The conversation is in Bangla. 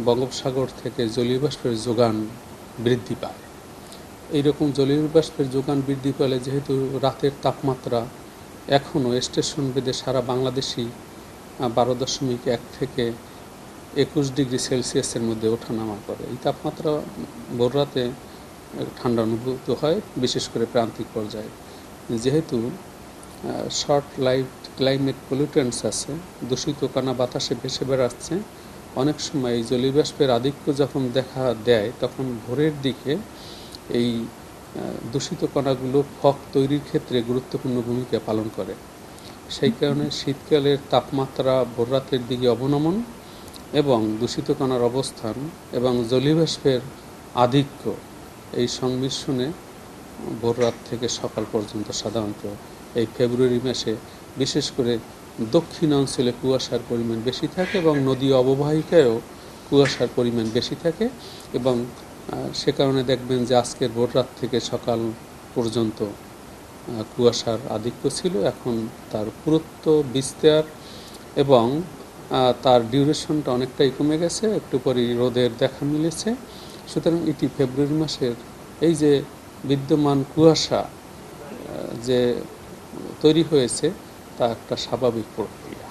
বঙ্গোপসাগর থেকে জলীয় বাষ্পের যোগান বৃদ্ধি পায়। এইরকম জলীয় বাষ্পের যোগান বৃদ্ধি পেলে যেহেতু রাতের তাপমাত্রা এখনও স্টেশন ভেদে সারা বাংলাদেশেই 12.1 থেকে 21 ডিগ্রি সেলসিয়াসের মধ্যে ওঠানামা করে। এই তাপমাত্রা ভোর রাতে ঠান্ডা অনুভূত হয়, বিশেষ করে প্রান্তিক পর্যায়ে। যেহেতু শর্ট লাইফ ক্লাইমেট পলিউটেন্টস আছে, দূষিত কণা বাতাসে ভেসে বেড়াচ্ছে, অনেক সময় এই জলীয় বাষ্পের আধিক্য যখন দেখা দেয় তখন ভোরের দিকে এই দূষিত কণাগুলো ফগ তৈরির ক্ষেত্রে গুরুত্বপূর্ণ ভূমিকা পালন করে। সেই কারণে শীতকালের তাপমাত্রা ভোর রাতের দিকে অবনমন এবং দূষিত কণার অবস্থান এবং জলীয় বাষ্পের আধিক্য, এই সংমিশ্রণে ভোর রাত থেকে সকাল পর্যন্ত সাধারণত এই ফেব্রুয়ারি মাসে বিশেষ করে দক্ষিণ অঞ্চলে কুয়াশার পরিমাণ বেশি থাকে এবং নদী অববাহিকায়ও কুয়াশার পরিমাণ বেশি থাকে। এবং সে কারণে দেখবেন যে আজকের ভোর রাত থেকে সকাল পর্যন্ত কুয়াশার আধিক্য ছিল। এখন তার পুরুত্ব, বিস্তার এবং তার ডিউরেশনটা অনেকটাই কমে গেছে, একটু পরই রোদের দেখা মিলেছে। সুতরাং এটি ফেব্রুয়ারি মাসের এই যে বিদ্যমান কুয়াশা যে তৈরি হয়েছে তা একটা স্বাভাবিক প্রক্রিয়া।